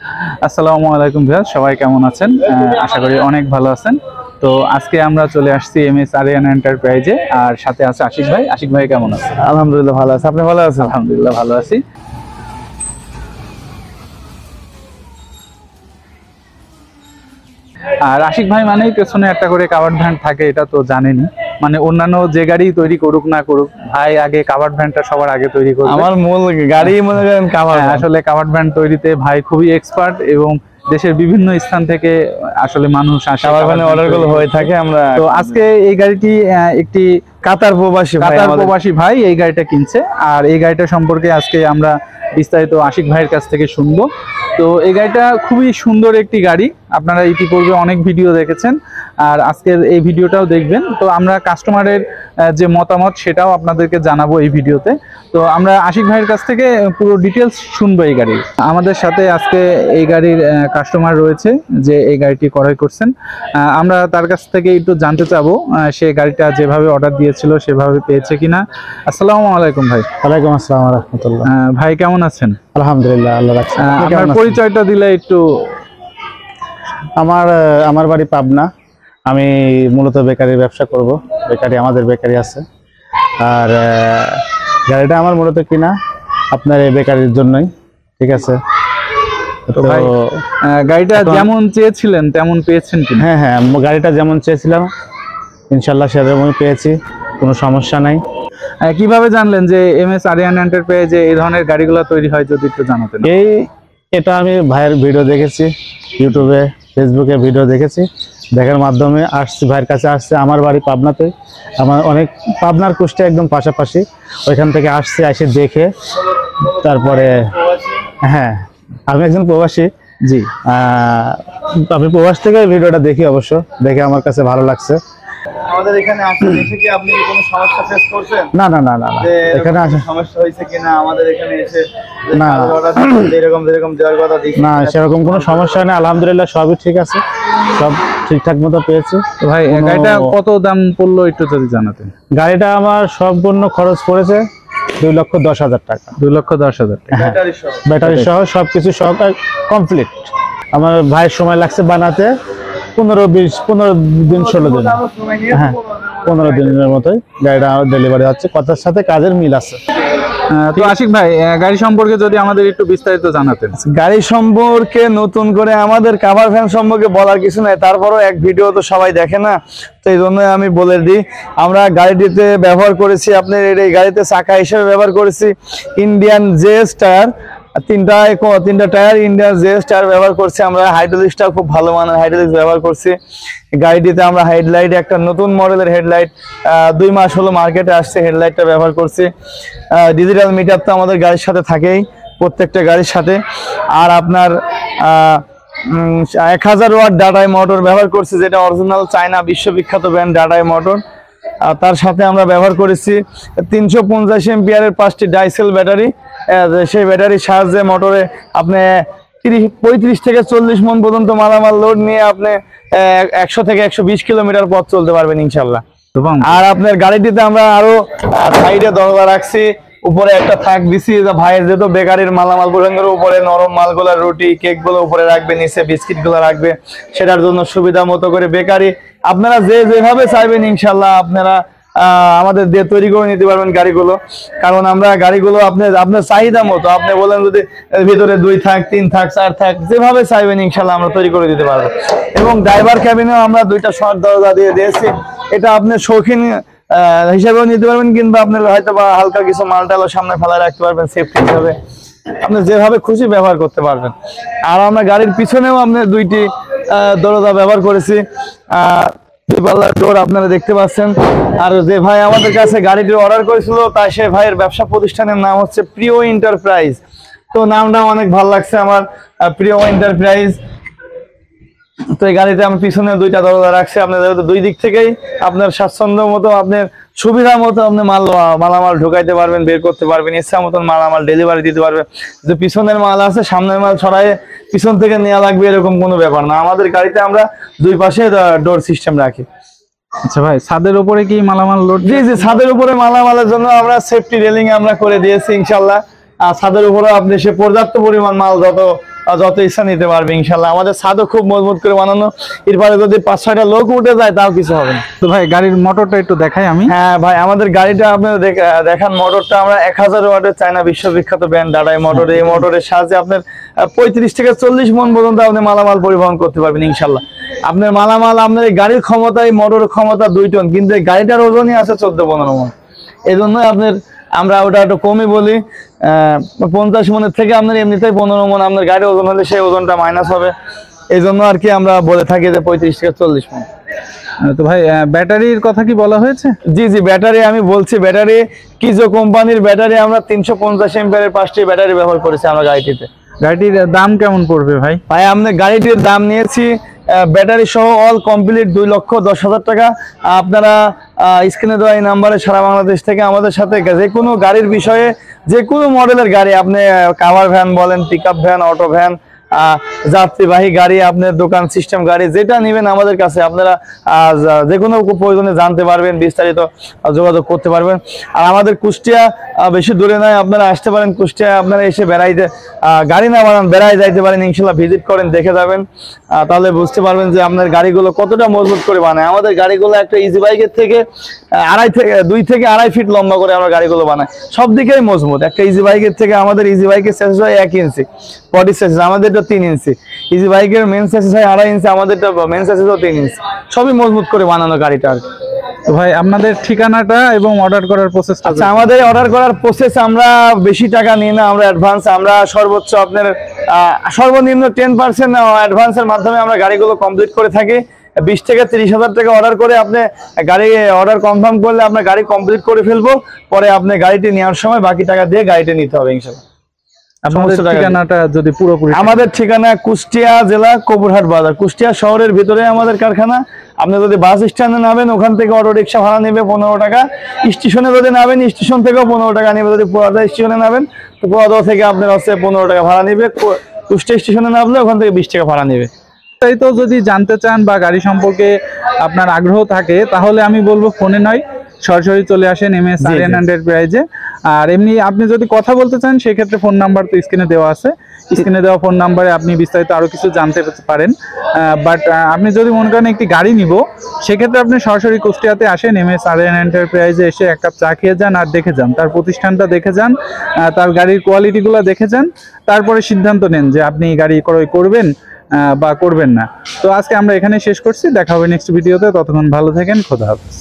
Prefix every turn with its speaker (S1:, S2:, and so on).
S1: আসসালামু আলাইকুম ভাইয়া, সবাই কেমন আছেন? আশা করি অনেক ভালো আছেন। তো আজকে আমরা চলে আসছি এমএস আরিয়ানা এন্টারপ্রাইজে, আর সাথে আছে আশিক ভাই। আশিক ভাই কেমন আছেন?
S2: আলহামদুলিল্লাহ ভালো আছে। আপনি ভালো আছেন?
S1: আলহামদুলিল্লাহ ভালো আছি। আর আশিক ভাই মানেই পেছনে একটা করে কাভার্ড ভ্যান থাকে, এটা তো জানেনই। মানে অন্যান্য যে গাড়ি তৈরি করুক না করুক, ভাই আগে কাভার্ড ভ্যানটা সবার আগে তৈরি করবে।
S2: আমার মূল গাড়ি মনে করেন কাভার্ড।
S1: আসলে কাভার্ড ভ্যান তৈরিতে ভাই খুবই এক্সপার্ট, এবং দেশের বিভিন্ন স্থান থেকে আসলে মানুষ আসে,
S2: কাভার্ড ভ্যানে অর্ডার গুলো হয়ে থাকে। আমরা
S1: তো আজকে এই গাড়িটি একটি
S2: কাতার প্রবাসী
S1: ভাই এই গাড়িটা কিনছে, আর এই গাড়িটা সম্পর্কে আজকে আমরা বিস্তারিত আশিক ভাইয়ের কাছ থেকে শুনবো। তো এই গাড়িটা খুবই সুন্দর একটি গাড়ি, আপনারা ইতিপূর্বে অনেক ভিডিও দেখেছেন, আর আজকের এই ভিডিওটাও দেখবেন। তো আমরা কাস্টমারের যে মতামত সেটাও আপনাদেরকে জানাবো এই ভিডিওতে। তো আমরা আশিক ভাইয়ের কাছ থেকে পুরো ডিটেলস শুনবো এই গাড়ির। আমাদের সাথে আজকে এই গাড়ির কাস্টমার রয়েছে যে এই গাড়িটি ক্রয় করছেন। আমরা তার কাছ থেকে একটু জানতে চাবো সে গাড়িটা যেভাবে অর্ডার দিয়েছিল সেভাবে পেয়েছে কিনা। আসসালামু আলাইকুম ভাই।
S2: ওয়ালাইকুম আসসালাম ওয়া রাহমাতুল্লাহ।
S1: ভাই কেমন আছেন?
S2: আলহামদুলিল্লাহ, আল্লাহ রাখছে।
S1: আপনার পরিচয়টা দিলে একটু।
S2: আমার বাড়ি পাবনা। আমি মূলত বেকারির ব্যবসা করব। আমাদের বেকারি আছে, আর গাড়িটা আমার মূলত কিনা আপনার এই বেকারির জন্যই। ঠিক আছে।
S1: তো ভাই গাড়িটা যেমন চেয়েছিলেন তেমন পেয়েছেন কিনা?
S2: হ্যাঁ, গাড়িটা যেমন চেয়েছিলাম ইনশাল্লাহ সেরকমই পেয়েছি, কোনো সমস্যা নাই।
S1: কিভাবে জানলেন যে এমএস আরিয়ানা এন্টারপ্রাইজে এই ধরনের গাড়িগুলো তৈরি হয়, যদি একটু জানাতেন।
S2: এটা আমি ভাইয়ের ভিডিও দেখেছি, ইউটিউবে ফেসবুকে ভিডিও দেখেছি, দেখার মাধ্যমে আসছি, ভাইয়ের কাছে আসছে। আমার বাড়ি পাবনাতে, আমার অনেক পাবনার কুষ্টে একদম পাশাপাশি, ওইখান থেকে আসছে, এসে দেখে তারপরে। হ্যাঁ, আমি একজন প্রবাসী।
S1: জি,
S2: আমি প্রবাস থেকে ভিডিওটা দেখি, অবশ্য দেখে আমার কাছে ভালো লাগছে।
S3: আমাদের এখানে এসে কি আপনি কোনো সমস্যা ফেস করছেন?
S2: না, এখানে আসে
S3: সমস্যা হয়েছে কিনা আমাদের এখানে এসে?
S2: না,
S3: এরকম দেওয়ার কথা দিচ্ছি
S2: না, সেরকম কোনো সমস্যা নেই। আলহামদুলিল্লাহ সবই ঠিক আছে, সব ঠিকঠাক মতো পেয়েছি।
S1: ভাই গাড়িটা কত দাম পড়লো একটু যদি জানাতেন।
S2: গাড়িটা আমার সম্পূর্ণ খরচ পড়েছে 2,10,000 টাকা।
S1: 2,10,000 টাকা
S2: ব্যাটারি সহ সবকিছু সহ কমপ্লিট। আমার ভাইয়ের সময় লাগছে বানাতে 15 দিন 16 দিন। হ্যাঁ, 15 দিনের মতোই গাড়িটা ডেলিভারি হচ্ছে। কথার সাথে কাজের মিল আছে।
S1: তো আশিক ভাই গাড়ি সম্পর্কে যদি আমাদের একটু বিস্তারিত জানাতেন।
S2: গাড়ি সম্পর্কে নতুন করে আমাদের কাভার ভ্যান সম্পর্কে বলার কিছু নাই, তারপরও এক ভিডিও তো সবাই দেখে না, তো এই জন্য আমি বলে দিই। আমরা গাড়িটিতে ব্যবহার করেছি, আপনার এই গাড়িতে চাকা হিসেবে ব্যবহার করেছি ইন্ডিয়ান জেএস টায়ার। তিনটা টায়ার ইন্ডিয়ান জেএস টায়ার ব্যবহার করছি আমরা। হাইড্রোলিক্সটা খুব ভালো মানের হাইড্রোলিক্স ব্যবহার করছি। গাড়িটিতে আমরা হেডলাইট, একটা নতুন মডেলের হেডলাইট, 2 মাস হলো মার্কেটে আসছে, হেডলাইটটা ব্যবহার করছি। ডিজিটাল মিটার তো আমাদের গাড়ির সাথে থাকেই, প্রত্যেকটা গাড়ির সাথে। আর আপনার 1000 ওয়াট ডাটাই মোটর ব্যবহার করছি, যেটা অরিজিনাল চায়না বিশ্ববিখ্যাত ব্র্যান্ড ডাটাই মোটর। তার সাথে আমরা ব্যবহার করেছি 350 এম্পিয়ারের 5টি ডাইসেল ব্যাটারি। সেই ব্যাটারির সাহায্যে মোটরে আপনি 35 থেকে 40 মন পর্যন্ত মালামাল লোড নিয়ে আপনি 100 থেকে 120 কিলোমিটার পথ চলতে পারবেন ইনশাল্লাহ। আর আপনার গাড়িটিতে আমরা আরো সাইডে দরজা রাখছি, উপরে একটা থাক দিছি, ভাইয়ের যেহেতু বেকারির মালামাল পছন্দের, উপরে নরম মালগুলা, রুটি কেক গুলো উপরে রাখবে, নিচে বিস্কিট গুলো রাখবে, সেটার জন্য সুবিধা মতো করে বেকারি আপনারা যেভাবে চাইবেন ইনশাল্লাহ আপনারা আমাদের দিয়ে তৈরি করে নিতে পারবেন গাড়িগুলো। কারণ আমরা গাড়িগুলো আপনার চাহিদা মতো, আপনি বলেন যদি ভিতরে 2 থাক, 3 থাক, 4 থাক, যেভাবে চাইবেন ইনশাল্লাহ আমরা তৈরি করে দিতে পারবো। এবং ড্রাইভার ক্যাবিনেও আমরা 2টা শর্ট দরজা দিয়ে দিয়েছি। এটা আপনি শৌখিন হিসাবেও নিতে পারবেন, কিংবা আপনার হয়তো বা হালকা কিছু মালটালও সামনে ফেলা রাখতে পারবেন সেফটি হিসাবে, আপনি যেভাবে খুশি ব্যবহার করতে পারবেন। আর আমরা গাড়ির পিছনেও আপনি 2টি দরজা ব্যবহার করেছি, ডোর আপনারা দেখতে পাচ্ছেন। আর যে ভাই আমাদের কাছে গাড়িটি অর্ডার করেছিল, তাই সে ভাইয়ের ব্যবসা প্রতিষ্ঠানের নাম হচ্ছে প্রিয় এন্টারপ্রাইজ। তো নামটা অনেক ভালো লাগছে আমার, প্রিয় এন্টারপ্রাইজ। তো এই গাড়িতে আমি পিছনে 2টা দরজা রাখছি, আপনার 2 দিক থেকেই আপনার স্বাচ্ছন্দ্য মতো, আপনার সুবিধা মতো আপনি মালামাল ঢুকাইতে পারবেন, বের করতে পারবেন, ইচ্ছা মতন মালামাল ডেলিভারি দিতে পারবেন। যে পিছনের মাল আছে সামনের মাল ছড়াই পিছন থেকে নেওয়া লাগবে এরকম কোনো ব্যাপার না। আমাদের গাড়িতে আমরা 2 পাশে ডোর সিস্টেম রাখি।
S1: আচ্ছা ভাই, ছাদের উপরে কি মালামাল লোড?
S2: জি, ছাদের উপরে মালামালের জন্য আমরা সেফটি রেলিং আমরা করে দিয়েছি ইনশাল্লাহ। আর ছাদের উপরে আপনি সে পর্যাপ্ত পরিমাণ মাল যত যত ইচ্ছা নিতে পারবে ইনশাল্লাহ। আমাদের ছাদও খুব মজবুত করে বানানো, এরপরে যদি 5-6টা লোক উঠে যায় তাও কিছু হবে না।
S1: তো ভাই গাড়ির মোটরটা একটু দেখাই আমি।
S2: হ্যাঁ ভাই, আমাদের গাড়িটা আপনার দেখান, মোটরটা আমরা 1000 ওয়াটের চায়না বিশ্ববিখ্যাত ব্র্যান্ড ডাডাই মোটর। এই মোটরের সাহায্যে আপনার 35 থেকে 40 মন পর্যন্ত আপনি মালামাল পরিবহন করতে পারবেন ইনশাল্লাহ। আপনার মালামাল, আপনার এই গাড়ির ক্ষমতা, এই মোটরের ক্ষমতা 2 টন, কিন্তু এই গাড়িটার ওজনই আছে 14-15 মন। এই জন্যই আপনার আমরা ওটা একটু কমই বলি, 50 মনের থেকে আপনার এমনিতেই 15 মন আপনার গাড়ির ওজন হলে সেই ওজনটা মাইনাস হবে। এই জন্য আর কি আমরা বলে থাকি যে 35 থেকে 40 মন।
S1: তো ভাই ব্যাটারির কথা কি বলা হয়েছে?
S2: জি জি, ব্যাটারি আমি বলছি, ব্যাটারি কিজো কোম্পানির ব্যাটারি, আমরা 350 এম্পিয়ারের 5টি ব্যাটারি ব্যবহার করেছি আমরা গাড়িটিতে।
S1: গাড়িটির দাম কেমন পড়বে ভাই?
S2: ভাই আমরা গাড়িটির দাম নিয়েছি ব্যাটারি সহ অল কমপ্লিট 2,10,000 টাকা। আপনারা স্ক্রিনে দেওয়া এই নাম্বারে সারা বাংলাদেশ থেকে আমাদের সাথে যে কোনো গাড়ির বিষয়ে, যে কোনো মডেলের গাড়ি, আপনি কাভার ভ্যান বলেন, পিকআপ ভ্যান, অটো ভ্যান, যাত্রীবাহী গাড়ি, আপনার দোকান সিস্টেম গাড়ি, যেটা নেবেন আমাদের কাছে আপনারা যে কোনো প্রয়োজনে জানতে পারবেন, বিস্তারিত যোগাযোগ করতে পারবেন। আর আমাদের কুষ্টিয়া বেশি দূরে নয়, আপনারা আসতে পারেন কুষ্টিয়া, আপনারা এসে বেড়াইতে, গাড়ি না বানান বেড়াই যাইতে পারেন ইনশাল্লাহ। ভিজিট করেন, দেখে যাবেন, তাহলে বুঝতে পারবেন যে আপনার গাড়িগুলো কতটা মজবুত করে বানায়। আমাদের গাড়িগুলো একটা ইজি বাইকের থেকে 2 থেকে 2.5 ফিট লম্বা করে আমরা গাড়িগুলো বানাই, সব দিকেই মজবুত। একটা ইজি বাইকের থেকে আমাদের ইজি বাইকের সাইজ হয় 1 ইঞ্চি বডি সাইজ, আমাদের 3 ইঞ্চি। ইজি বাইকের মেন সাইজ হয় 2.5 ইঞ্চি, আমাদের মেন সাইজ 3 ইঞ্চি। সবই মজবুত করে বানানো গাড়িটা।
S1: তো ভাই আপনাদের ঠিকানাটা এবং অর্ডার করার প্রসেসটা?
S2: আচ্ছা, আমাদের অর্ডার করার প্রসেস, আমরা বেশি টাকা নিই না, আমরা অ্যাডভান্স, আমরা সর্বোচ্চ আপনার সর্বনিম্ন 10% অ্যাডভান্সের মাধ্যমে আমরা গাড়িগুলো কমপ্লিট করে থাকি। 20 থেকে 30,000 টাকা অর্ডার করে আপনি গাড়ি অর্ডার কনফার্ম করলে আপনার গাড়ি কমপ্লিট করে ফেলবো, পরে আপনি গাড়িটি নেওয়ার সময় বাকি টাকা দিয়ে গাড়িটি নিতে হবে ইনশাআল্লাহ।
S1: আপনাদের ঠিকানাটা যদি পুরোপুরি?
S2: আমাদের ঠিকানা কুষ্টিয়া জেলা কবুরহাট বাজার, কুষ্টিয়া শহরের ভিতরে আমাদের কারখানা। আপনি যদি বাস স্ট্যান্ডে নামেন, ওখান থেকে অটো রিক্সা ভাড়া নেবে 15 টাকা। স্টেশনে যদি নামেন, স্টেশন থেকেও 15 টাকা নেবে। যদি পোয়াদা স্টেশনে নামেন, তো পোয়াদা থেকে আপনার হচ্ছে 15 টাকা ভাড়া নেবে। কুষ্টিয়া স্টেশনে নামলে ওখান থেকে 20 টাকা ভাড়া নেবে।
S1: তাই তো, যদি জানতে চান বা গাড়ি সম্পর্কে আপনার আগ্রহ থাকে, তাহলে আমি বলবো ফোনে নয়, সরাসরি চলে আসেন MS আরিয়ান এন্টারপ্রাইজে। আর এমনি আপনি যদি কথা বলতে চান, সেক্ষেত্রে ফোন নাম্বার তো স্ক্রিনে দেওয়া আছে, স্ক্রিনে দেওয়া ফোন নাম্বারে আপনি বিস্তারিত আরো কিছু জানতে পারেন। বাট আপনি যদি মনে করেন একটি গাড়ি নিব, সেক্ষেত্রে আপনি সরাসরি কুষ্টিয়াতে আসেন, MS আরিয়ান এন্টারপ্রাইজে এসে 1 কাপ চা খেয়ে যান, আর দেখে যান তার প্রতিষ্ঠানটা, দেখে যান তার গাড়ির কোয়ালিটিগুলো দেখে যান, তারপরে সিদ্ধান্ত নেন যে আপনি গাড়ি ক্রয় করবেন বা করবেন না। তো আজকে আমরা এখানে শেষ করছি, দেখা হবে নেক্সট ভিডিওতে। ততক্ষণ ভালো থাকেন, খোদা হাফেজ।